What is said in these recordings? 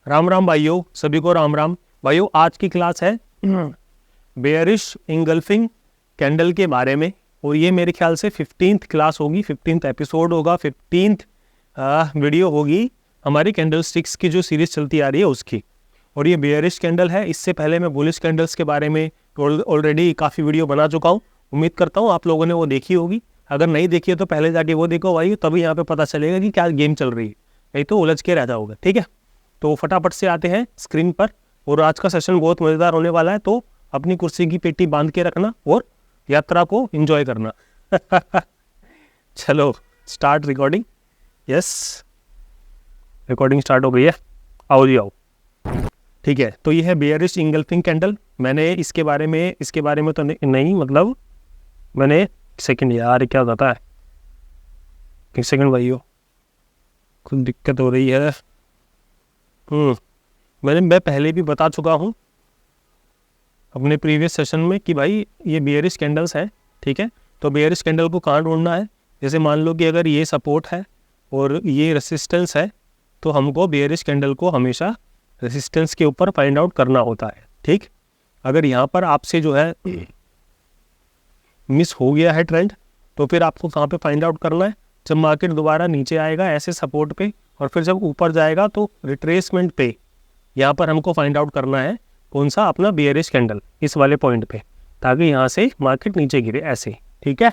राम राम भाइयों, सभी को राम राम। भाइयों, आज की क्लास है बेयरिश इंगल्फिंग कैंडल के बारे में, और ये मेरे ख्याल से 15th क्लास होगी, 15th एपिसोड होगा, 15th वीडियो होगी हमारी कैंडल स्टिक्स की जो सीरीज चलती आ रही है उसकी। और ये बेयरिश कैंडल है। इससे पहले मैं बुलिश कैंडल्स के बारे में ऑलरेडी काफ़ी वीडियो बना चुका हूँ। उम्मीद करता हूँ आप लोगों ने वो देखी होगी। अगर नहीं देखी है तो पहले जाके वो देखो भाई, तभी यहाँ पे पता चलेगा कि क्या गेम चल रही है, नहीं तो उलझ के रह जाओगे। ठीक है, तो फटाफट से आते हैं स्क्रीन पर। और आज का सेशन बहुत मज़ेदार होने वाला है, तो अपनी कुर्सी की पेटी बांध के रखना और यात्रा को एंजॉय करना। चलो start recording. Yes, recording start हो गई है। आओ जी आओ। ठीक है, तो ये है बेयरिश इंगल्फिंग कैंडल। मैंने इसके बारे में तो नहीं मतलब मैंने सेकंड यार क्या होता है, एक सेकंड भाइयों, कुछ दिक्कत हो रही है। मैं पहले भी बता चुका हूँ अपने प्रीवियस सेशन में कि भाई ये बेयरिश कैंडल्स है। ठीक है, तो बेयरिश कैंडल को कहाँ ढूंढना है। जैसे मान लो कि अगर ये सपोर्ट है और ये रेसिस्टेंस है, तो हमको बेयरिश कैंडल को हमेशा रेसिस्टेंस के ऊपर फाइंड आउट करना होता है। ठीक, अगर यहाँ पर आपसे जो है मिस हो गया है ट्रेंड, तो फिर आपको कहाँ पे फाइंड आउट करना है। जब मार्केट दोबारा नीचे आएगा ऐसे सपोर्ट पे, और फिर जब ऊपर जाएगा तो रिट्रेसमेंट पे, यहाँ पर हमको फाइंड आउट करना है कौन सा अपना बेयरिश कैंडल, इस वाले पॉइंट पे, ताकि यहाँ से मार्केट नीचे गिरे ऐसे। ठीक है,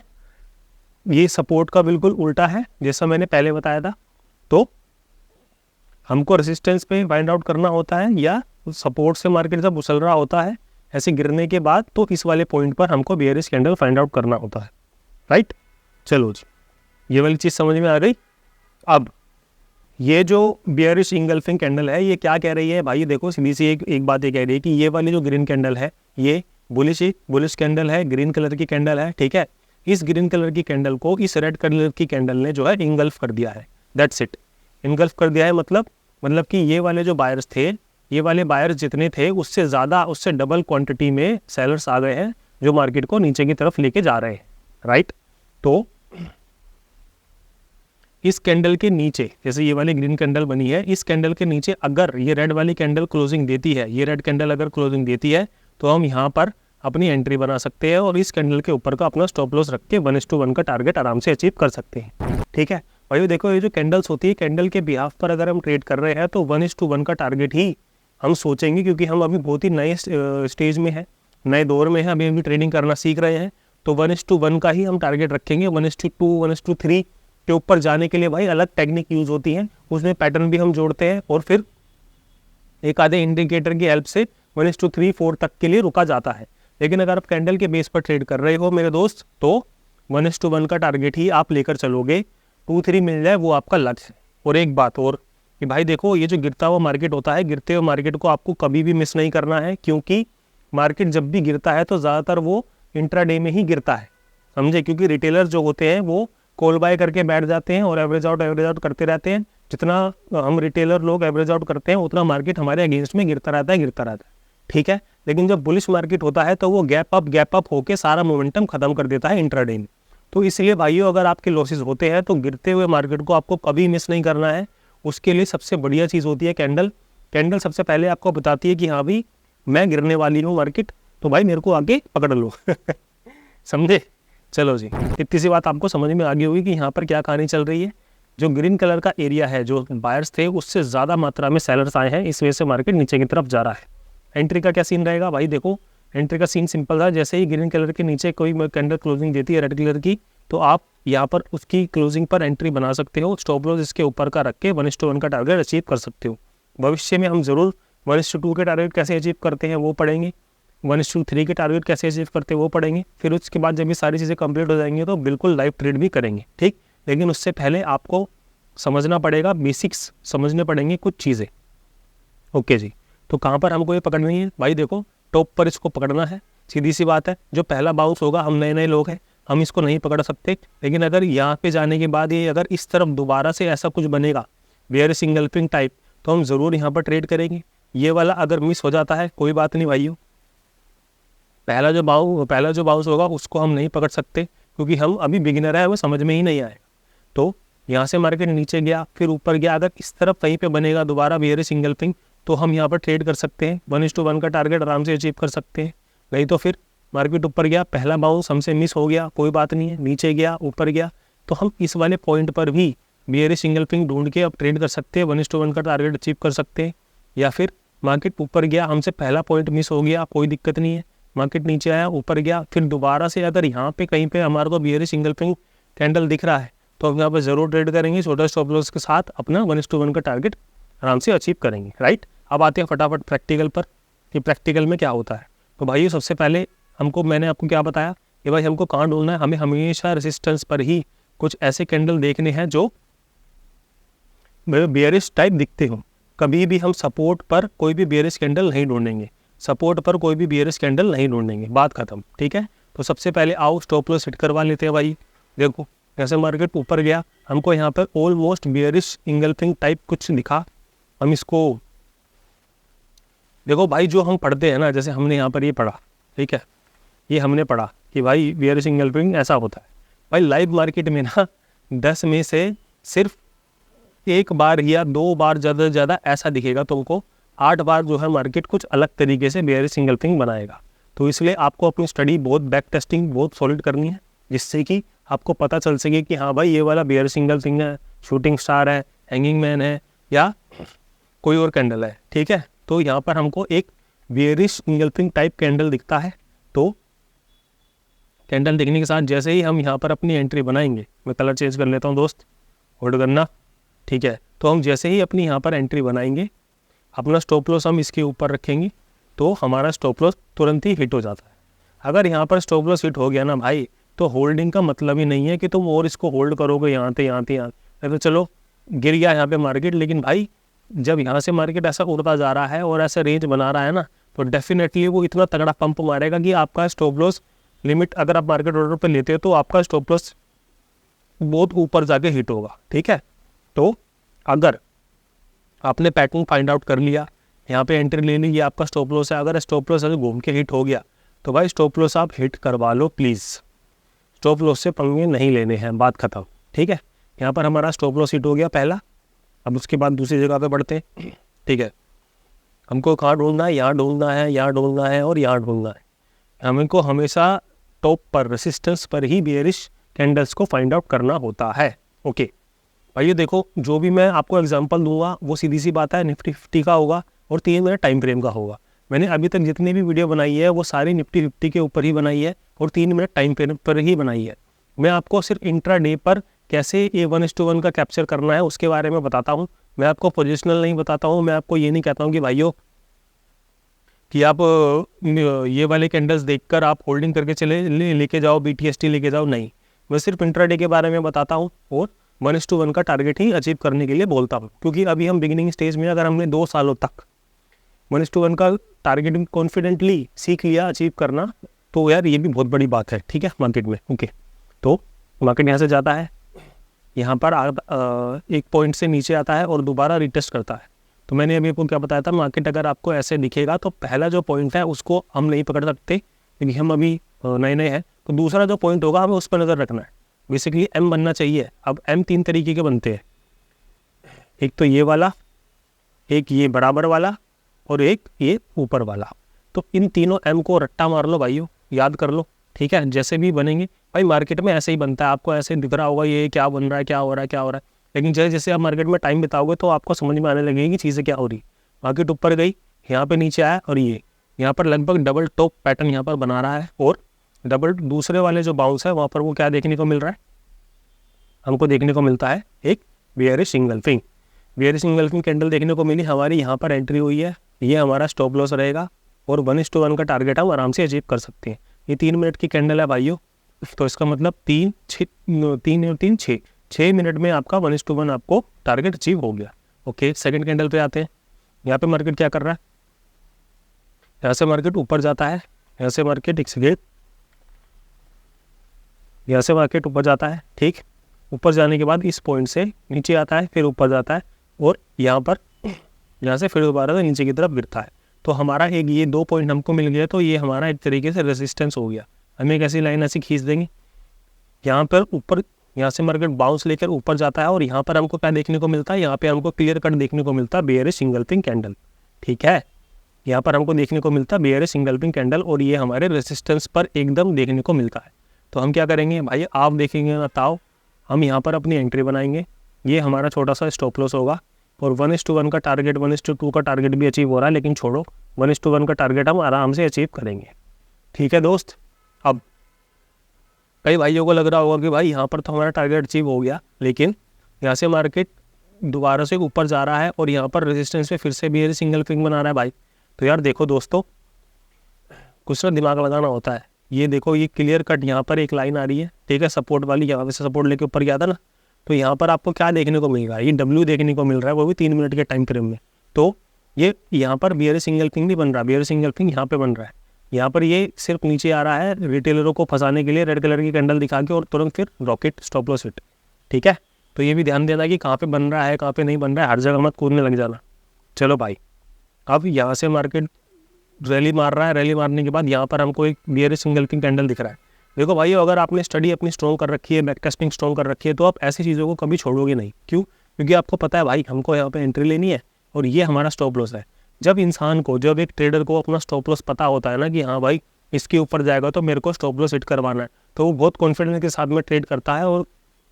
ये सपोर्ट का बिल्कुल उल्टा है जैसा मैंने पहले बताया था। तो हमको रेसिस्टेंस पे फाइंड आउट करना होता है, या सपोर्ट से मार्केट जब उछल रहा होता है ऐसे गिरने के बाद, तो इस वाले पॉइंट पर हमको बेयरिश कैंडल फाइंड आउट करना होता है। राइट, चलो जी, ये वाली चीज़ समझ में आ गई। अब ये जो बेयरिश इंगल्फिंग कैंडल है, ये क्या कह रही है भाई, देखो सीधी सी एक बात ये कह रही है कि ये वाली जो ग्रीन कैंडल है ये बुलिश कैंडल है, ग्रीन कलर की कैंडल है। ठीक है, इस ग्रीन कलर की कैंडल को इस रेड कलर की कैंडल ने जो है इंगल्फ कर दिया है। दैट्स इट, इंगल्फ कर दिया है। मतलब कि ये वाले जो बायर्स थे, ये वाले बायर्स जितने थे उससे ज़्यादा, उससे डबल क्वांटिटी में सेलर्स आ गए हैं जो मार्केट को नीचे की तरफ लेके जा रहे हैं। राइट, तो इस कैंडल के नीचे, जैसे ये वाली ग्रीन कैंडल बनी है, इस कैंडल के नीचे अगर ये रेड वाली कैंडल क्लोजिंग देती है, ये रेड कैंडल अगर क्लोजिंग देती है, तो हम यहाँ पर अपनी एंट्री बना सकते हैं और इस कैंडल के ऊपर का अपना स्टॉप लॉस रख के 1:1 का टारगेट आराम से अचीव कर सकते हैं। ठीक है भाई, देखो ये जो कैंडल्स होती है, कैंडल के बिहाफ पर अगर हम ट्रेड कर रहे हैं तो 1:1 का टारगेट ही हम सोचेंगे, क्योंकि हम अभी बहुत ही नए स्टेज में है, नए दौर में है, अभी ट्रेडिंग करना सीख रहे हैं। तो 1:1 का ही हम टारगेट रखेंगे। 1:2, 1:3 के ऊपर जाने के लिए भाई अलग टेक्निक यूज होती है, उसमें पैटर्न भी हम जोड़ते हैं, और फिर एक आधे इंडिकेटर की हेल्प से 1:3, 4 तक के लिए रुका जाता है। लेकिन अगर आप कैंडल के बेस पर ट्रेड कर रहे हो मेरे दोस्त, तो 1:1 का टारगेट ही आप लेकर चलोगे। 2-3 मिल जाए वो आपका लक्ष्य है। और एक बात और कि भाई देखो, ये जो गिरता हुआ मार्केट होता है, गिरते हुए मार्केट को आपको कभी भी मिस नहीं करना है, क्योंकि मार्केट जब भी गिरता है तो ज़्यादातर वो इंट्राडे में ही गिरता है, समझे। क्योंकि रिटेलर जो होते हैं वो कॉल बाय करके बैठ जाते हैं और एवरेज आउट करते रहते हैं। जितना हम रिटेलर लोग एवरेज आउट करते हैं उतना मार्केट हमारे अगेंस्ट में गिरता रहता है। ठीक है, लेकिन जब बुलिश मार्केट होता है तो वो गैप अप होके सारा मोमेंटम खत्म कर देता है इंट्राडे में। तो इसलिए भाइयों, अगर आपके लॉसेस होते हैं तो गिरते हुए मार्केट को आपको कभी मिस नहीं करना है। उसके लिए सबसे बढ़िया चीज़ होती है कैंडल। कैंडल सबसे पहले आपको बताती है कि हाँ भाई, मैं गिरने वाली हूँ मार्केट, तो भाई मेरे को आगे पकड़ लो। समझे। चलो जी, इतनी सी बात आपको समझ में आ गई होगी कि यहाँ पर क्या कहानी चल रही है। जो ग्रीन कलर का एरिया है, जो बायर्स थे उससे ज़्यादा मात्रा में सेलर्स आए हैं, इस वजह से मार्केट नीचे की तरफ जा रहा है। एंट्री का क्या सीन रहेगा भाई, देखो एंट्री का सीन सिंपल था। जैसे ही ग्रीन कलर के नीचे कोई कैंडल क्लोजिंग देती है रेड कलर की, तो आप यहाँ पर उसकी क्लोजिंग पर एंट्री बना सकते हो। स्टॉप लॉस इसके ऊपर का रख के 1:1 का टारगेट अचीव कर सकते हो। भविष्य में हम जरूर 1:2 के टारगेट कैसे अचीव करते हैं वो पढ़ेंगे, 1:3 के टारगेट कैसे अचीव करते हैं वो पढ़ेंगे। फिर उसके बाद जब ये सारी चीज़ें कंप्लीट हो जाएंगी तो बिल्कुल लाइव ट्रेड भी करेंगे। ठीक, लेकिन उससे पहले आपको समझना पड़ेगा, बेसिक्स समझने पड़ेंगे कुछ चीज़ें। ओके जी, तो कहाँ पर हमको ये पकड़नी है भाई, देखो टॉप पर इसको पकड़ना है। सीधी सी बात है, जो पहला बाउंस होगा, हम नए लोग हैं, हम इसको नहीं पकड़ सकते। लेकिन अगर यहाँ पे जाने के बाद ये अगर इस तरफ दोबारा से ऐसा कुछ बनेगा बेयरिश इंगल्फिंग टाइप, तो हम ज़रूर यहाँ पर ट्रेड करेंगे। ये वाला अगर मिस हो जाता है कोई बात नहीं भाइयों, पहला जो बाउंस होगा उसको हम नहीं पकड़ सकते, क्योंकि हम अभी बिगिनर है, वो समझ में ही नहीं आएगा। तो यहाँ से मार्केट नीचे गया, फिर ऊपर गया, अगर इस तरफ कहीं पे बनेगा दोबारा बेयरिश इंगल्फिंग, तो हम यहाँ पर ट्रेड कर सकते हैं, 1:1 का टारगेट आराम से अचीव कर सकते हैं। नहीं तो फिर मार्केट ऊपर गया, पहला बाउंस हमसे मिस हो गया, कोई बात नहीं है, नीचे गया ऊपर गया, तो हम इस वाले पॉइंट पर भी बेयरिश सिंगल पिंग ढूंढ के अब ट्रेड कर सकते हैं, 1:1 का टारगेट अचीव कर सकते हैं। या फिर मार्केट ऊपर गया, हमसे पहला पॉइंट मिस हो गया, कोई दिक्कत नहीं है, मार्केट नीचे आया, ऊपर गया, फिर दोबारा से अगर यहाँ पे कहीं पे हमारे को बेयरिश सिंगल पिंग कैंडल दिख रहा है तो हम यहाँ पर ज़रूर ट्रेड करेंगे, छोटा स्टॉप लॉस के साथ अपना 1:1 का टारगेट आराम से अचीव करेंगे, राइट। अब आते हैं फटाफट प्रैक्टिकल पर कि प्रैक्टिकल में क्या होता है। तो भाई सबसे पहले मैंने आपको क्या बताया कि भाई हमको कहाँ ढूंढना है, हमें हमेशा रेजिस्टेंस पर ही कुछ ऐसे कैंडल देखने हैं जो बेयरिश टाइप दिखते हो। कभी भी हम सपोर्ट पर कोई भी बेयरिश कैंडल नहीं ढूंढेंगे, सपोर्ट पर कोई भी बेयरिश कैंडल नहीं ढूंढेंगे, बात खत्म, ठीक है। तो सबसे पहले आओ स्टॉप लॉस हिट करवा लेते हैं भाई। देखो जैसे मार्केट ऊपर गया, हमको यहाँ पर ऑलमोस्ट बेयरिश इंगल्फिंग टाइप कुछ दिखा, हम इसको देखो भाई, जो हम पढ़ते हैं ना, जैसे हमने यहाँ पर ये पढ़ा, ठीक है, ये हमने पढ़ा कि भाई बेयरिश इंगल्फिंग ऐसा होता है। भाई लाइव मार्केट में ना 10 में से सिर्फ 1 बार या 2 बार ज़्यादा से ज़्यादा ऐसा दिखेगा तुमको, 8 बार जो है मार्केट कुछ अलग तरीके से बेयरिश इंगल्फिंग बनाएगा। तो इसलिए आपको अपनी स्टडी बहुत बैक टेस्टिंग बहुत सॉलिड करनी है, जिससे कि आपको पता चल सके कि हाँ भाई ये वाला बेयरिश इंगल्फिंग है, शूटिंग स्टार है, हैंगिंग मैन है या कोई और कैंडल है, ठीक है। तो यहाँ पर हमको एक बेयरिश इंगल्फिंग टाइप कैंडल दिखता है, तो कैंडल दिखने के साथ जैसे ही हम यहाँ पर अपनी एंट्री बनाएंगे, मैं कलर चेंज कर लेता हूँ दोस्त, होल्ड करना, ठीक है। तो हम जैसे ही अपनी यहाँ पर एंट्री बनाएंगे, अपना स्टॉप लॉस हम इसके ऊपर रखेंगे, तो हमारा स्टॉप लॉस तुरंत ही हिट हो जाता है। अगर यहाँ पर स्टॉप लॉस हिट हो गया ना भाई, तो होल्डिंग का मतलब ही नहीं है कि तुम और इसको होल्ड करोगे यहाँ से। तो चलो गिर गया यहाँ पे मार्केट, लेकिन भाई जब यहाँ से मार्केट ऐसा उड़ता जा रहा है और ऐसा रेंज बना रहा है ना, तो डेफिनेटली वो इतना तगड़ा पंप मारेगा कि आपका स्टॉप लॉस लिमिट अगर आप मार्केट ऑर्डर पर लेते हो तो आपका स्टॉप लॉस बहुत ऊपर जाके हिट होगा, ठीक है। तो अगर आपने पैटर्न फाइंड आउट कर लिया, यहाँ पे एंट्री ले ली, ये आपका स्टॉप लॉस है, अगर स्टॉप लॉस अगर घूम के हिट हो गया तो भाई स्टॉप लॉस आप हिट करवा लो प्लीज़, स्टॉप लॉस से पंगे नहीं लेने हैं, बात खत्म, ठीक है। यहाँ पर हमारा स्टॉप लॉस हिट हो गया पहला, अब उसके बाद दूसरी जगह पे बढ़ते हैं, ठीक है। हमको कहाँ ढूंढना है, यहाँ ढूंढना है, यहाँ ढूंढना है और यहाँ ढूंढना है। हमको हमेशा टॉप पर रेसिस्टेंस पर ही बेयरिश कैंडल्स को फाइंड आउट करना होता है, ओके। भाई देखो जो भी मैं आपको एग्जांपल दूंगा वो सीधी सी बात है निफ्टी 50 का होगा और 3 मिनट टाइम फ्रेम का होगा। मैंने अभी तक जितनी भी वीडियो बनाई है वो सारी निफ्टी 50 के ऊपर ही बनाई है और 3 मिनट टाइम फ्रेम पर ही बनाई है। मैं आपको सिर्फ इंट्राडे पर कैसे ये 1:1 का कैप्चर करना है उसके बारे में बताता हूँ। मैं आपको पोजिशनल नहीं बताता हूँ, मैं आपको ये नहीं कहता हूँ कि भाइयों कि आप ये वाले कैंडल्स देखकर आप होल्डिंग करके चले लेके जाओ, BTST लेके जाओ, नहीं। मैं सिर्फ इंट्राडे के बारे में बताता हूँ और 1:1 का टारगेट ही अचीव करने के लिए बोलता हूँ, क्योंकि अभी हम बिगिनिंग स्टेज में, अगर हमने 2 सालों तक 1:1 का टारगेट कॉन्फिडेंटली सीख लिया अचीव करना, तो यार ये भी बहुत बड़ी बात है, ठीक है, मार्केट में, ओके। तो मार्केट यहाँ से जाता है, यहाँ पर एक पॉइंट से नीचे आता है और दोबारा रिटेस्ट करता है। तो मैंने अभी आपको क्या बताया था, मार्केट अगर आपको ऐसे दिखेगा तो पहला जो पॉइंट है उसको हम नहीं पकड़ सकते क्योंकि हम अभी नए हैं। तो दूसरा जो पॉइंट होगा हमें उस पर नज़र रखना है, बेसिकली M बनना चाहिए। अब M 3 तरीके के बनते हैं, एक तो ये वाला, एक ये बराबर वाला और एक ये ऊपर वाला। तो इन तीनों M को रट्टा मार लो भाइयों, याद कर लो, ठीक है। जैसे भी बनेंगे भाई मार्केट में ऐसे ही बनता है, आपको ऐसे दिख रहा होगा ये क्या बन रहा है, क्या हो रहा है, क्या हो रहा है, लेकिन जैसे जैसे आप मार्केट में टाइम बिताओगे तो आपको समझ में आने लगेगी कि चीज़ें क्या हो रही। मार्केट ऊपर गई, यहाँ पे नीचे आया और ये यहाँ पर लगभग डबल टॉप पैटर्न यहाँ पर बना रहा है और डबल दूसरे वाले जो बाउंस है वहाँ पर वो क्या देखने को मिल रहा है, हमको देखने को मिलता है एक bearish engulfing. Bearish engulfing candle देखने को मिली, हमारी यहाँ पर एंट्री हुई है, ये हमारा स्टॉप लॉस रहेगा और 1:1 का टारगेट हम आराम से अचीव कर सकते हैं। ये 3 मिनट की कैंडल है भाइयों, तो इसका मतलब 6 मिनट में आपका 1:1 आपको टारगेट अचीव हो गया, ओके। सेकंड कैंडल पे आते हैं, यहाँ पे मार्केट क्या कर रहा है, यहाँ से मार्केट ऊपर जाता है, यहाँ से मार्केट यहाँ से मार्केट ऊपर जाता है, ठीक। ऊपर जाने के बाद इस पॉइंट से नीचे आता है, फिर ऊपर जाता है और यहाँ से फिर दोबारा से नीचे की तरफ गिरता है। तो हमारा एक ये 2 पॉइंट हमको मिल गया, तो ये हमारा एक तरीके से रेजिस्टेंस हो गया। हम एक ऐसी लाइन ऐसी खींच देंगे, यहाँ पर ऊपर, यहाँ से मार्केट बाउंस लेकर ऊपर जाता है और यहाँ पर हमको क्या देखने को मिलता है, यहाँ पे हमको क्लियर कट देखने को मिलता है बेयरिश इंगल्फिंग कैंडल। ठीक है, यहाँ पर हमको देखने को मिलता है बेयरिश इंगल्फिंग कैंडल और ये हमारे रेजिस्टेंस पर एकदम देखने को मिलता है। तो हम क्या करेंगे भाई, आप देखेंगे ना ताओ, हम यहाँ पर अपनी एंट्री बनाएंगे, ये हमारा छोटा सा स्टॉप लॉस होगा और 1:1 का टारगेट 1:2 का टारगेट भी अचीव हो रहा है, लेकिन छोड़ो 1:1 का टारगेट हम आराम से अचीव करेंगे। ठीक है दोस्त, अब कई भाइयों को लग रहा होगा कि भाई यहाँ पर तो हमारा टारगेट अचीव हो गया, लेकिन यहाँ से मार्केट दोबारा से ऊपर जा रहा है और यहाँ पर रेजिस्टेंस पे फिर से बेयरिश इंगल्फिंग बना रहा है भाई। तो यार देखो दोस्तों, कुछ ना दिमाग लगाना होता है। ये देखो, ये क्लियर कट यहाँ पर एक लाइन आ रही है, ठीक है, सपोर्ट वाली, यहाँ से सपोर्ट लेके ऊपर गया था ना, तो यहाँ पर आपको क्या देखने को मिल रहा है, ये डब्ल्यू देखने को मिल रहा है, वो भी 3 मिनट के टाइम फ्रेम में। तो ये यहाँ पर बेयरिश इंगल्फिंग नहीं बन रहा, बेयरिश इंगल्फिंग यहाँ पे बन रहा है। यहाँ पर ये सिर्फ नीचे आ रहा है रिटेलरों को फंसाने के लिए, रेड कलर की कैंडल दिखा के और तुरंत फिर रॉकेट स्टॉप लॉस हिट। ठीक है, तो ये भी ध्यान देना कि कहाँ पे बन रहा है, कहाँ पे नहीं बन रहा है, हर जगह मत कूदने लग जाना। चलो भाई, अब यहाँ से मार्केट रैली मार रहा है, रैली मारने के बाद यहाँ पर हमको एक बेयरिश इंगल्फिंग कैंडल दिख रहा है। देखो भाई, अगर आपने स्टडी अपनी स्ट्रॉन्ग कर रखी है, बैक टेस्टिंग स्ट्रॉन्ग कर रखी है, तो आप ऐसी चीज़ों को कभी छोड़ोगे नहीं। क्यों? क्योंकि आपको पता है भाई हमको यहाँ पे एंट्री लेनी है और ये हमारा स्टॉप लॉस है। जब एक ट्रेडर को अपना स्टॉप लॉस पता होता है ना कि हाँ भाई इसके ऊपर जाएगा तो मेरे को स्टॉप लॉस हिट करवाना है, तो वो बहुत कॉन्फिडेंस के साथ में ट्रेड करता है और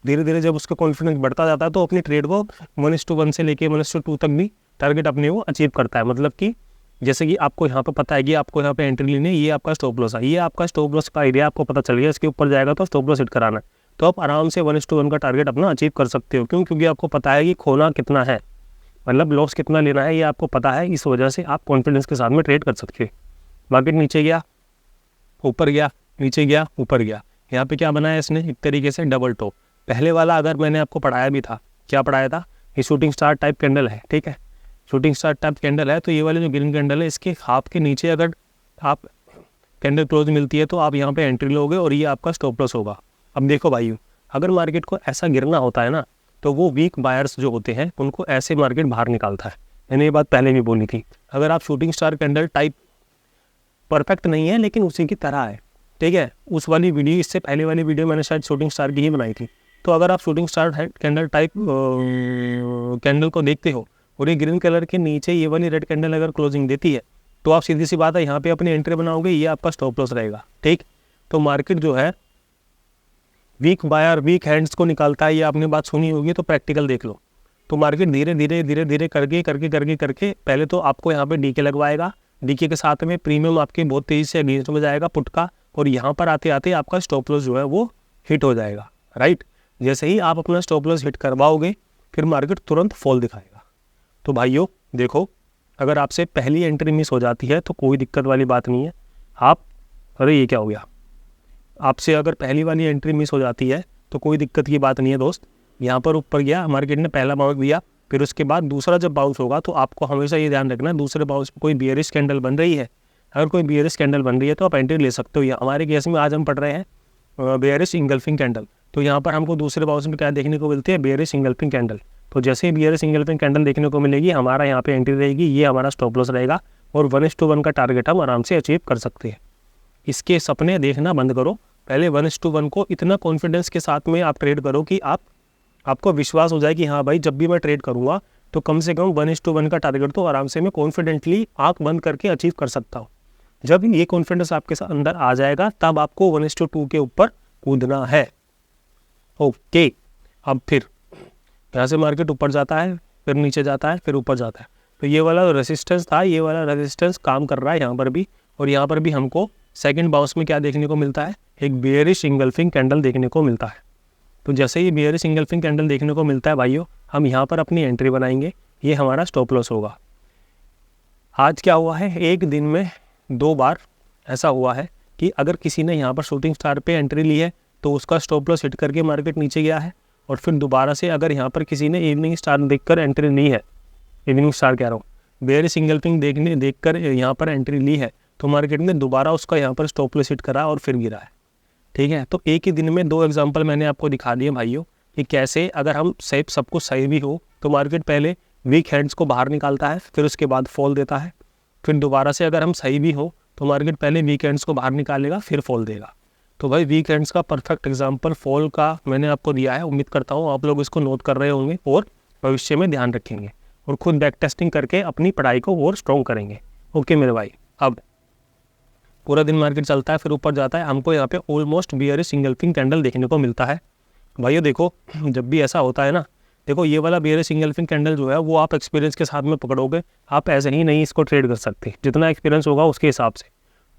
धीरे धीरे जब उसका कॉन्फिडेंस बढ़ता जाता है तो अपनी ट्रेड को 1:1 से लेके 1:2 तक भी टारगेट अपने वो अचीव करता है। मतलब कि जैसे कि आपको यहाँ पे पता है कि आपको यहाँ पे एंट्री लेनी है, ये आपका स्टॉप लॉस है, ये आपका स्टॉप लॉस का एरिया आपको पता चल गया, इसके ऊपर जाएगा तो स्टॉप लॉस हिट कराना है, तो आप आराम से 1:1 का टारगेट अपना अचीव कर सकते हो। क्यों? क्योंकि आपको पता है कि खोना कितना है, मतलब लॉस कितना लेना है, ये आपको पता है। इस वजह से आप कॉन्फिडेंस के साथ में ट्रेड कर सकते हैं। मार्केट नीचे गया, ऊपर गया, नीचे गया, ऊपर गया, यहाँ पे क्या बनाया इसने, एक तरीके से डबल टॉप। पहले वाला अगर मैंने आपको पढ़ाया भी था, क्या पढ़ाया था, ये शूटिंग स्टार टाइप कैंडल है, ठीक है, शूटिंग स्टार टाइप कैंडल है। तो ये वाले जो ग्रीन कैंडल है, इसके हाफ के नीचे अगर आप कैंडल क्लोज मिलती है तो आप यहाँ पे एंट्री लोगे और ये आपका स्टॉप लॉस होगा। अब देखो भाइयों, अगर मार्केट को ऐसा गिरना होता है ना, तो वो वीक बायर्स जो होते हैं उनको ऐसे मार्केट बाहर निकालता है। मैंने ये बात पहले भी बोली थी। अगर आप shooting star candle type perfect नहीं है लेकिन उसी की तरह है, ठीक है, उस वाली वीडियो, इससे पहले वाली वीडियो मैंने शायद शूटिंग स्टार की ही बनाई थी। तो अगर आप shooting star candle type candle को देखते हो और ये ग्रीन कलर के नीचे ये वाली रेड कैंडल अगर क्लोजिंग देती है, तो आप सीधी सी बात है यहाँ पे अपनी एंट्री बनाओगे, ये आपका स्टॉप लॉस रहेगा। ठीक, तो मार्केट जो है वीक बायर वीक हैंड्स को निकालता है, ये आपने बात सुनी होगी, तो प्रैक्टिकल देख लो। तो मार्केट धीरे धीरे करके पहले तो आपको यहाँ पे डीके लगवाएगा, डीके के साथ में प्रीमियम आपके बहुत तेजी से अगेंस्ट में जाएगा पुट का, और यहाँ पर आते आते आपका स्टॉप लॉस जो है वो हिट हो जाएगा। राइट, जैसे ही आप अपना स्टॉप लॉस हिट करवाओगे फिर मार्केट तुरंत फॉल दिखाएगा। तो भाइयों देखो, अगर आपसे पहली एंट्री मिस हो जाती है तो कोई दिक्कत वाली बात नहीं है। आप, अरे ये क्या हो गया, आपसे अगर पहली वाली एंट्री मिस हो जाती है तो कोई दिक्कत की बात नहीं है दोस्त। यहाँ पर ऊपर गया, मार्केट ने पहला बाउंस दिया, फिर उसके बाद दूसरा जब बाउंस होगा तो आपको हमेशा ये ध्यान रखना है दूसरे बाउंस में कोई बियरिश कैंडल बन रही है। अगर कोई बियरिश कैंडल बन रही है तो आप एंट्री ले सकते हो। हमारे केस में आज हम पढ़ रहे हैं बियरिश इंगल्फिंग कैंडल, तो यहाँ पर हमको दूसरे बाउंस में क्या देखने को मिलती है, बियरिश इंगल्फिंग कैंडल। तो जैसे ही बियरिश इंगल्फिंग कैंडल देखने को मिलेगी, हमारा यहाँ पे एंट्री रहेगी, ये हमारा स्टॉप लॉस रहेगा और 1:1 का टारगेट हम आराम से अचीव कर सकते हैं। इसके सपने देखना बंद करो, पहले 1:1 को इतना कॉन्फिडेंस के साथ में आप ट्रेड करो कि आपको विश्वास हो जाए कि हाँ भाई जब भी मैं ट्रेड करूँगा तो कम से कम 1:1 का टारगेट तो आराम से मैं कॉन्फिडेंटली आँख बंद करके अचीव कर सकता हूँ। जब ये कॉन्फिडेंस आपके साथ अंदर आ जाएगा तब आपको 1:2 के ऊपर कूदना है। ओके, अब फिर यहाँ से मार्केट ऊपर जाता है, फिर नीचे जाता है, फिर ऊपर जाता है। तो ये वाला रेजिस्टेंस था, ये वाला रेजिस्टेंस काम कर रहा है यहाँ पर भी, और यहाँ पर भी हमको सेकंड बाउंस में क्या देखने को मिलता है, एक बियरिश इंगल्फिंग कैंडल देखने को मिलता है। तो जैसे ही बियरिश इंगल्फिंग कैंडल देखने को मिलता है भाइयों, हम यहाँ पर अपनी एंट्री बनाएंगे, ये हमारा स्टॉप लॉस होगा। आज क्या हुआ है, एक दिन में 2 बार ऐसा हुआ है कि अगर किसी ने यहाँ पर शूटिंग स्टार पे एंट्री ली है तो उसका स्टॉप लॉस हिट करके मार्केट नीचे गया है, और फिर दोबारा से अगर यहाँ पर किसी ने इवनिंग स्टार देखकर एंट्री ली है, इवनिंग स्टार कह रहा हूँ, बियरिश इंगल्फिंग देखकर यहाँ पर एंट्री ली है, तो मार्केट ने दोबारा उसका यहाँ पर स्टॉप लॉस हिट करा और फिर गिरा है। ठीक है, तो एक ही दिन में 2 एग्जाम्पल मैंने आपको दिखा दिए भाइयों कि कैसे अगर हम सब कुछ सही भी हो तो मार्केट पहले वीक हैंड्स को बाहर निकालता है, फिर उसके बाद फॉल देता है, फिर दोबारा से अगर हम सही भी हो तो मार्केट पहले वीक हैंड्स को बाहर निकालेगा, फिर फॉल देगा। तो भाई वीक हैंड्स का परफेक्ट एग्जांपल फॉल का मैंने आपको दिया है। उम्मीद करता हूँ आप लोग इसको नोट कर रहे होंगे और भविष्य में ध्यान रखेंगे। और खुद बैक टेस्टिंग करके अपनी पढ़ाई को और स्ट्रॉन्ग करेंगे। ओके मेरे भाई, अब पूरा दिन मार्केट चलता है, फिर ऊपर जाता है, हमको यहाँ पे ऑलमोस्ट बियरिश इंगल्फिंग कैंडल देखने को मिलता है। भाइयों देखो, जब भी ऐसा होता है ना, देखो ये वाला बियरिश इंगल्फिंग कैंडल जो है वो आप एक्सपीरियंस के साथ में पकड़ोगे, आप ऐसे ही नहीं इसको ट्रेड कर सकते, जितना एक्सपीरियंस होगा उसके हिसाब से।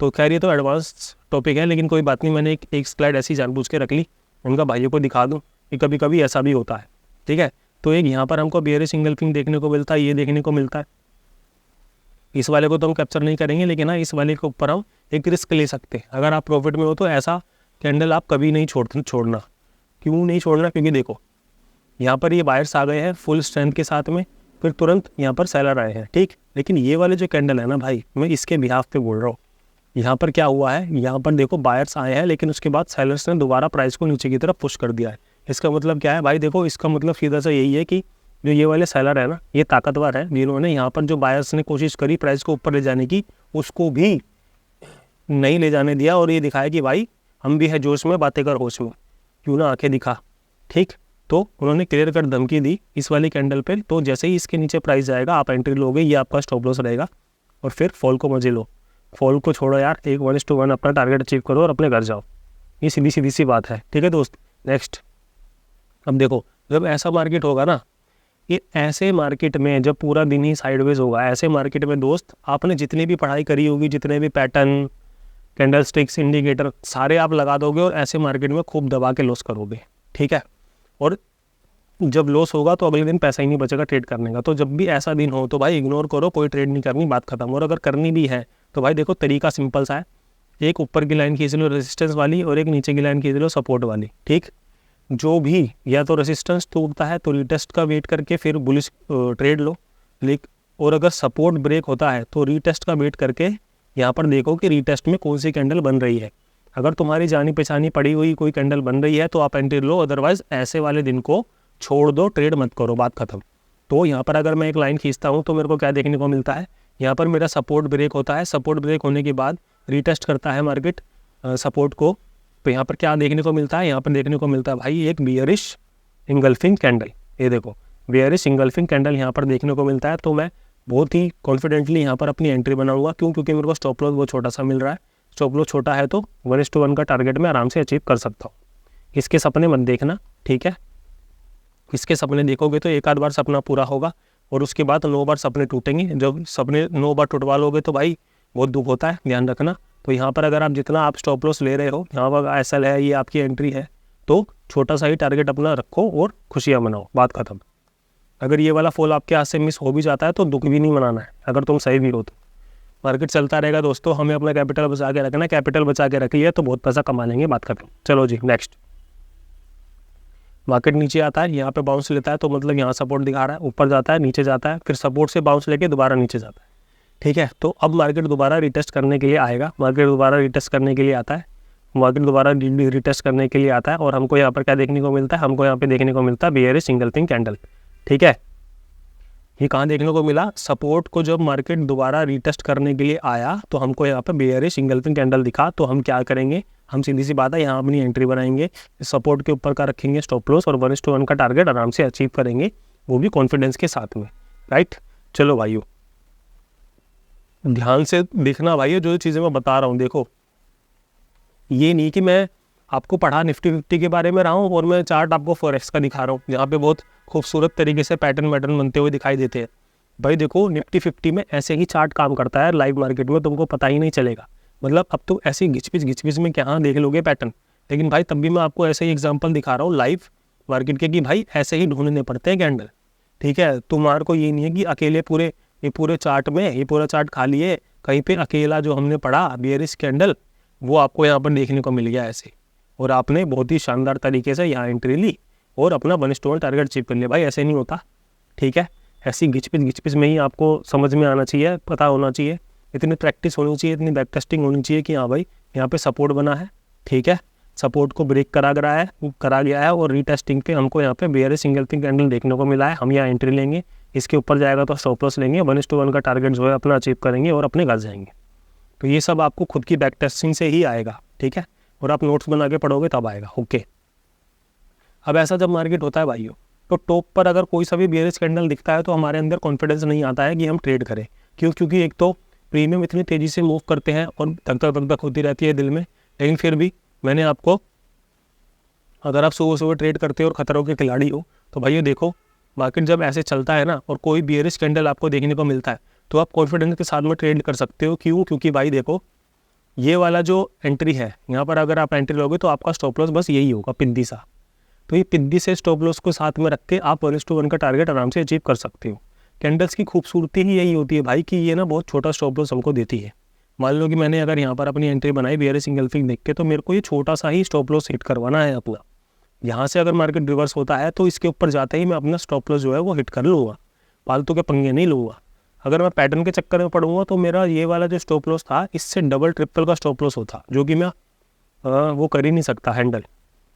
तो खैर ये तो एडवांस टॉपिक है, लेकिन कोई बात नहीं, मैंने एक स्लाइड ऐसी जानबूझ के रख ली, उनका भाइयों को दिखा दूँ कि कभी कभी ऐसा भी होता है। ठीक है, तो एक यहाँ पर हमको बियरिश इंगल्फिंग देखने को मिलता है, ये देखने को मिलता है। इस वाले को तो हम कैप्चर नहीं करेंगे, लेकिन हाँ इस वाले के ऊपर हम एक रिस्क ले सकते हैं। अगर आप प्रॉफिट में हो तो ऐसा कैंडल आप कभी नहीं छोड़ना। क्यों नहीं छोड़ना? क्योंकि देखो यहाँ पर ये बायर्स आ गए हैं फुल स्ट्रेंथ के साथ में, फिर तुरंत यहाँ पर सेलर आए हैं। ठीक, लेकिन ये वाले जो कैंडल है ना भाई, मैं इसके बिहाफ पे बोल रहा हूँ। यहाँ पर क्या हुआ है, यहाँ पर देखो बायर्स आए हैं, लेकिन उसके बाद सेलर्स ने दोबारा प्राइस को नीचे की तरफ पुश कर दिया है। इसका मतलब क्या है भाई? देखो इसका मतलब सीधा सा यही है कि जो ये वाले सेलर है ना, ये ताकतवर है, जिन्होंने यहाँ पर जो बायर्स ने कोशिश करी प्राइस को ऊपर ले जाने की, उसको भी नहीं ले जाने दिया, और ये दिखाया कि भाई हम भी है जोश में, बातें कर होश में, क्यों ना आंखें दिखा। ठीक, तो उन्होंने क्लियर कट धमकी दी इस वाली कैंडल पे। तो जैसे ही इसके नीचे प्राइस जाएगा आप एंट्री लोगे, ये आपका स्टॉप लॉस रहेगा, और फिर फॉल को मजे लो। फॉल को छोड़ो यार, एक 1:1 अपना टारगेट अचीव करो और अपने घर जाओ। ये सीधी सी बात है। ठीक है दोस्त, नेक्स्ट। अब देखो जब ऐसा मार्केट होगा ना, ये ऐसे मार्केट में जब पूरा दिन ही साइडवेज होगा, ऐसे मार्केट में दोस्त आपने जितनी भी पढ़ाई करी होगी, जितने भी पैटर्न, कैंडल स्टिक्स, इंडिकेटर सारे आप लगा दोगे और ऐसे मार्केट में खूब दबा के लॉस करोगे। ठीक है, और जब लॉस होगा तो अगले दिन पैसा ही नहीं बचेगा ट्रेड करने का। तो जब भी ऐसा दिन हो तो भाई इग्नोर करो, कोई ट्रेड नहीं करनी, बात खत्म। और अगर करनी भी है तो भाई देखो तरीका सिंपल सा है, एक ऊपर की लाइन खींच लो रेजिस्टेंस वाली, और एक नीचे की लाइन खींच लो सपोर्ट वाली। ठीक, जो भी या तो रेजिस्टेंस टूटता है तो रीटेस्ट का वेट करके फिर बुलिश ट्रेड लो, और अगर सपोर्ट ब्रेक होता है तो रीटेस्ट का वेट करके यहाँ पर देखो कि रीटेस्ट में कौन सी कैंडल बन रही है। अगर तुम्हारी जानी पहचानी पड़ी हुई कोई कैंडल बन रही है तो आप एंट्री लो, अदरवाइज ऐसे वाले दिन को छोड़ दो, ट्रेड मत करो, बात खत्म। तो यहाँ पर अगर मैं एक लाइन खींचता हूँ तो मेरे को क्या देखने को मिलता है, यहाँ पर मेरा सपोर्ट ब्रेक होता है, सपोर्ट ब्रेक होने के बाद रीटेस्ट करता है मार्केट सपोर्ट को, तो यहाँ पर क्या देखने को मिलता है, यहाँ पर देखने को मिलता है भाई एक बियरिश इंगल्फिंग कैंडल। ये देखो बियरिश इंगल्फिंग कैंडल यहाँ पर देखने को मिलता है। तो मैं बहुत ही कॉन्फिडेंटली यहाँ पर अपनी एंट्री बनाऊंगा। क्यों? क्योंकि मेरे को स्टॉप लॉस बहुत छोटा सा मिल रहा है। स्टॉप लॉस छोटा है तो 1:1 का टारगेट मैं आराम से अचीव कर सकता हूँ। इसके सपने मत देखना, ठीक है? इसके सपने देखोगे तो एक आध बार सपना पूरा होगा और उसके बाद 9 बार सपने टूटेंगे। जब सपने 9 बार टूटवा लोगे तो भाई बहुत दुख होता है, ध्यान रखना। तो यहाँ पर अगर आप जितना आप स्टॉप लॉस ले रहे हो, यहाँ पर SL है, ये आपकी एंट्री है, तो छोटा सा ही टारगेट अपना रखो और खुशियाँ मनाओ, बात खत्म। अगर ये वाला फॉल आपके हाथ से मिस हो भी जाता है तो दुख भी नहीं मनाना है, अगर तुम सही भी हो तो। मार्केट चलता रहेगा दोस्तों, हमें अपना कैपिटल बचा के रखना है। कैपिटल बचा के रख लिया तो बहुत पैसा कमा लेंगे, बात खत्म। चलो जी नेक्स्ट। मार्केट नीचे आता है, यहाँ पे बाउंस लेता है, तो मतलब यहाँ सपोर्ट दिखा रहा है, ऊपर जाता है, नीचे जाता है, फिर सपोर्ट से बाउंस लेके दोबारा नीचे जाता है। ठीक है, तो अब मार्केट दोबारा रिटेस्ट करने के लिए आएगा। मार्केट दोबारा रिटेस्ट करने के लिए आता है, मार्केट दोबारा रिटेस्ट करने के लिए आता है, और हमको यहाँ पर क्या देखने को मिलता है, हमको यहाँ पे देखने को मिलता है बेयरिश इंगल्फिंग कैंडल। ठीक है, ये कहाँ देखने को मिला, सपोर्ट को जब मार्केट दोबारा रिटेस्ट करने के लिए आया तो हमको यहाँ पे बेयरिश इंगल्फिंग कैंडल दिखा। तो हम क्या करेंगे, हम सीधी सी बात है यहाँ अपनी एंट्री बनाएंगे, सपोर्ट के ऊपर का रखेंगे स्टॉप लॉस और 1:1 का टारगेट आराम से अचीव करेंगे, वो भी कॉन्फिडेंस के साथ में, राइट। चलो भाइयों ध्यान से देखना भाइयों, जो चीज़ें मैं बता रहा हूँ, देखो ये नहीं कि मैं आपको पढ़ा निफ्टी 50 के बारे में रहा हूँ और मैं चार्ट आपको फॉरेक्स का दिखा रहा हूँ जहाँ पे बहुत खूबसूरत तरीके से पैटर्न बनते हुए दिखाई देते हैं। भाई देखो निफ्टी 50 में ऐसे ही चार्ट काम करता है, लाइव मार्केट में तुमको पता ही नहीं चलेगा। मतलब अब तुम ऐसी घिचपिच में क्या देख लोगे पैटर्न, लेकिन भाई तब भी मैं आपको ऐसे ही एग्जाम्पल दिखा रहा हूँ लाइव मार्केट के कि भाई ऐसे ही ढूंढने पड़ते हैं कैंडल। ठीक है, तुम्हारे को ये नहीं है कि अकेले ये पूरे चार्ट में ये पूरा चार्ट खाली है, कहीं पे अकेला जो हमने पढ़ा बेयरिश कैंडल वो आपको यहाँ पर देखने को मिल गया ऐसे, और आपने बहुत ही शानदार तरीके से यहाँ एंट्री ली और अपना 1:1 टारगेट अचीव कर लिया। भाई ऐसे नहीं होता, ठीक है? ऐसी घिचपिच में ही आपको समझ में आना चाहिए, पता होना चाहिए, इतनी प्रैक्टिस होनी चाहिए, इतनी बैक टेस्टिंग होनी चाहिए कि हाँ भाई यहाँ पे सपोर्ट बना है, ठीक है, सपोर्ट को ब्रेक करा गया है और रीटेस्टिंग पे हमको यहाँ पे बेयरिश इंगल्फिंग कैंडल देखने को मिला है। हम यहाँ एंट्री लेंगे, इसके ऊपर जाएगा तो स्टॉप लॉस लेंगे, 1:1 का टारगेट जो है अपना अचीव करेंगे और अपने घर जाएंगे। तो ये सब आपको खुद की बैक टेस्टिंग से ही आएगा, ठीक है, और आप नोट्स बना के पढ़ोगे तब आएगा। ओके, अब ऐसा जब मार्केट होता है भाइयों, तो टॉप पर अगर कोई सा भी बेयरिश कैंडल दिखता है तो हमारे अंदर कॉन्फिडेंस नहीं आता है कि हम ट्रेड करें। क्यों? क्योंकि एक तो प्रीमियम इतनी तेज़ी से मूव करते हैं और धक धक धक धक होती रहती है दिल में। लेकिन फिर भी मैंने आपको, अगर आप सुबह सुबह ट्रेड करते हो और खतरों के खिलाड़ी हो तो भाई ये देखो, मार्केट जब ऐसे चलता है ना और कोई बेयरिश कैंडल आपको देखने को मिलता है तो आप कॉन्फिडेंस के साथ में ट्रेड कर सकते हो। क्यों? क्योंकि भाई देखो, ये वाला जो एंट्री है यहाँ पर अगर आप एंट्री लोगे तो आपका स्टॉप लॉस बस यही होगा, पिंदी सा। तो ये पिंदी से स्टॉप लॉस को साथ में रख के आप 1:1 का टारगेट आराम से अचीव कर सकते हो। कैंडल्स की खूबसूरती ही यही होती है भाई कि ये ना बहुत छोटा स्टॉप लॉस हमको देती है। मान लो कि मैंने अगर यहाँ पर अपनी एंट्री बनाई बेयरिश इंगल्फिंग देख के, तो मेरे को ये छोटा सा ही स्टॉप लॉस हिट करवाना है अपना। यहाँ से अगर मार्केट रिवर्स होता है तो इसके ऊपर जाते ही मैं अपना स्टॉप लॉस जो है वो हिट कर लूँगा, फालतू के पंगे नहीं लूँगा। अगर मैं पैटर्न के चक्कर में पड़ूंगा तो मेरा ये वाला जो स्टॉप लॉस था इससे डबल ट्रिपल का स्टॉप लॉस होता, जो कि मैं वो कर ही नहीं सकता हैंडल।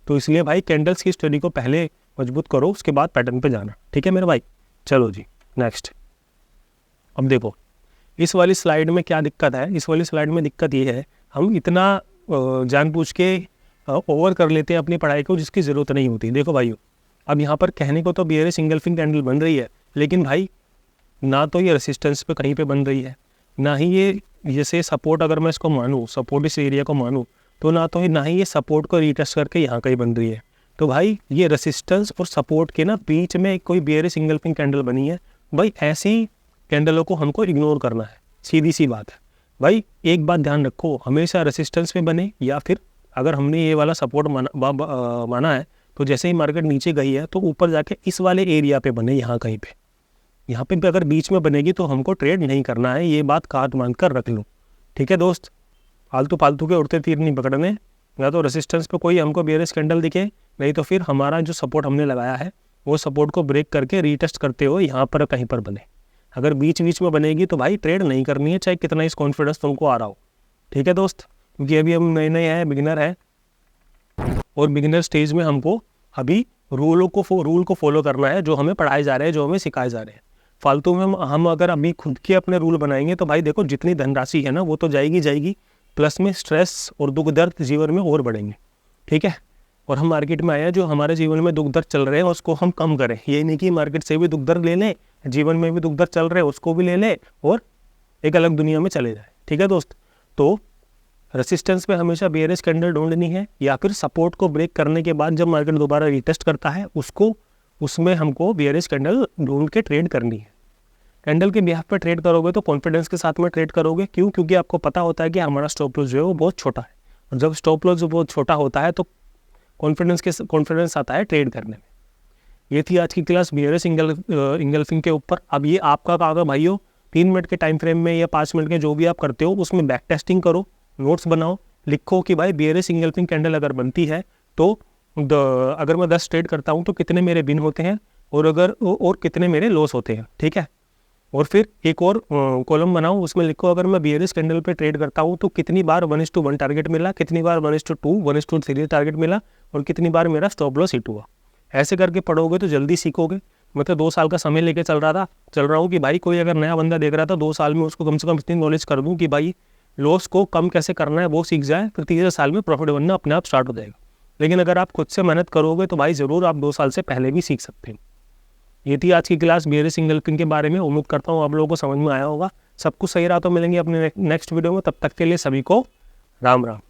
तो इसलिए भाई कैंडल्स की स्टडी को पहले मजबूत करो, उसके बाद पैटर्न पे जाना। ठीक है मेरे भाई, चलो जी नेक्स्ट। अब देखो इस वाली स्लाइड में क्या दिक्कत है। इस वाली स्लाइड में दिक्कत ये है, हम इतना जानबूझ के ओवर कर लेते हैं अपनी पढ़ाई को जिसकी ज़रूरत नहीं होती। देखो भाइयों, अब यहाँ पर कहने को तो बेयरिश इंगल्फिंग कैंडल बन रही है, लेकिन भाई ना तो ये रेसिस्टेंस पे कहीं पे बन रही है, ना ही ये जैसे सपोर्ट, अगर मैं इसको मानूँ सपोर्ट इस एरिया को मानूँ तो ना ही ये सपोर्ट को रीटेस्ट करके यहाँ कहीं बन रही है। तो भाई ये रेसिस्टेंस और सपोर्ट के ना बीच में कोई बेयरिश इंगल्फिंग कैंडल बनी है। भाई ऐसी कैंडलों को हमको इग्नोर करना है, सीधी सी बात है। भाई एक बात ध्यान रखो, हमेशा रेसिस्टेंस में बने या फिर अगर हमने ये वाला सपोर्ट माना है तो जैसे ही मार्केट नीचे गई है तो ऊपर जाके इस वाले एरिया पे बने, यहाँ कहीं पे, यहाँ पे भी अगर बीच में बनेगी तो हमको ट्रेड नहीं करना है। ये बात काट मान कर रख लूँ। ठीक है दोस्त, फालतू के उड़ते तीर नहीं पकड़ने। या तो रेसिस्टेंस पे कोई हमको बेयरिश कैंडल दिखे, नहीं तो फिर हमारा जो सपोर्ट हमने लगाया है वो सपोर्ट को ब्रेक करके रीटेस्ट करते हो यहाँ पर कहीं पर बने। अगर बीच में बनेगी तो भाई ट्रेड नहीं करनी है, चाहे कितना इस कॉन्फिडेंस तुमको आ रहा हो। ठीक है दोस्त, क्योंकि अभी हम नए हैं, बिगिनर है, और बिगिनर स्टेज में हमको अभी रूल को फॉलो करना है जो हमें पढ़ाए जा रहे हैं, जो हमें सिखाए जा रहे हैं। फालतू में हम अगर अभी खुद के अपने रूल बनाएंगे तो भाई देखो जितनी धनराशि है ना वो तो जाएगी, प्लस में स्ट्रेस और दुख दर्द जीवन में और बढ़ेंगे। ठीक है, और हम मार्केट में आए हैं, जो हमारे जीवन में दुख दर्द चल रहे हैं उसको हम कम करें। ये नहीं कि मार्केट से भी दुख दर्द ले लें, जीवन में भी दुख दर्द चल रहे हैं उसको भी ले लें और एक अलग दुनिया में चले जाए। ठीक है दोस्त, तो रेसिस्टेंस पे हमेशा बेयरिश कैंडल ढूंढनी है, या फिर सपोर्ट को ब्रेक करने के बाद जब मार्केट दोबारा रीटेस्ट करता है उसमें हमको बेयरिश कैंडल ढूंढ के ट्रेड करनी है। कैंडल के बिहाफ पे ट्रेड करोगे तो कॉन्फिडेंस के साथ में ट्रेड करोगे। क्यों? क्योंकि आपको पता होता है कि हमारा स्टॉप लॉस जो है वो बहुत छोटा है, और जब स्टॉप लॉस बहुत छोटा होता है तो कॉन्फिडेंस आता है ट्रेड करने में। ये थी आज की क्लास बेयरिश इंगल्फिंग के ऊपर। अब ये आपका काम है भाइयों, 3 मिनट के टाइम फ्रेम में या 5 मिनट के जो भी आप करते हो उसमें बैक टेस्टिंग करो, नोट्स बनाओ, लिखो कि भाई बेयरिश इंगल्फिंग कैंडल अगर बनती है तो अगर मैं 10 ट्रेड करता हूँ तो कितने मेरे विन होते हैं और कितने मेरे लॉस होते हैं। ठीक है, और फिर एक और कॉलम बनाओ, उसमें लिखो अगर मैं बेयरिश कैंडल पे ट्रेड करता हूँ तो कितनी बार 1:1 टारगेट मिला, कितनी बार 1:2 1:3 टारगेट मिला, और कितनी बार मेरा स्टॉप लॉस हिट हुआ। ऐसे करके पढ़ोगे तो जल्दी सीखोगे। मैं तो 2 साल का समय लेके चल रहा हूँ कि भाई कोई अगर नया बंदा देख रहा था 2 साल में उसको कम से कम इतनी नॉलेज कर दूँ कि भाई लॉस को कम कैसे करना है वो सीख जाए, फिर 3 साल में प्रॉफिट बनना अपने आप स्टार्ट हो जाएगा। लेकिन अगर आप खुद से मेहनत करोगे तो भाई ज़रूर आप 2 साल से पहले भी सीख सकते हो। ये थी आज की क्लास बेयरिश इंगल्फिंग के बारे में। उम्मीद करता हूँ आप लोगों को समझ में आया होगा। सब कुछ सही रहा तो मिलेंगे अपने नेक्स्ट वीडियो में। तब तक के लिए सभी को राम राम।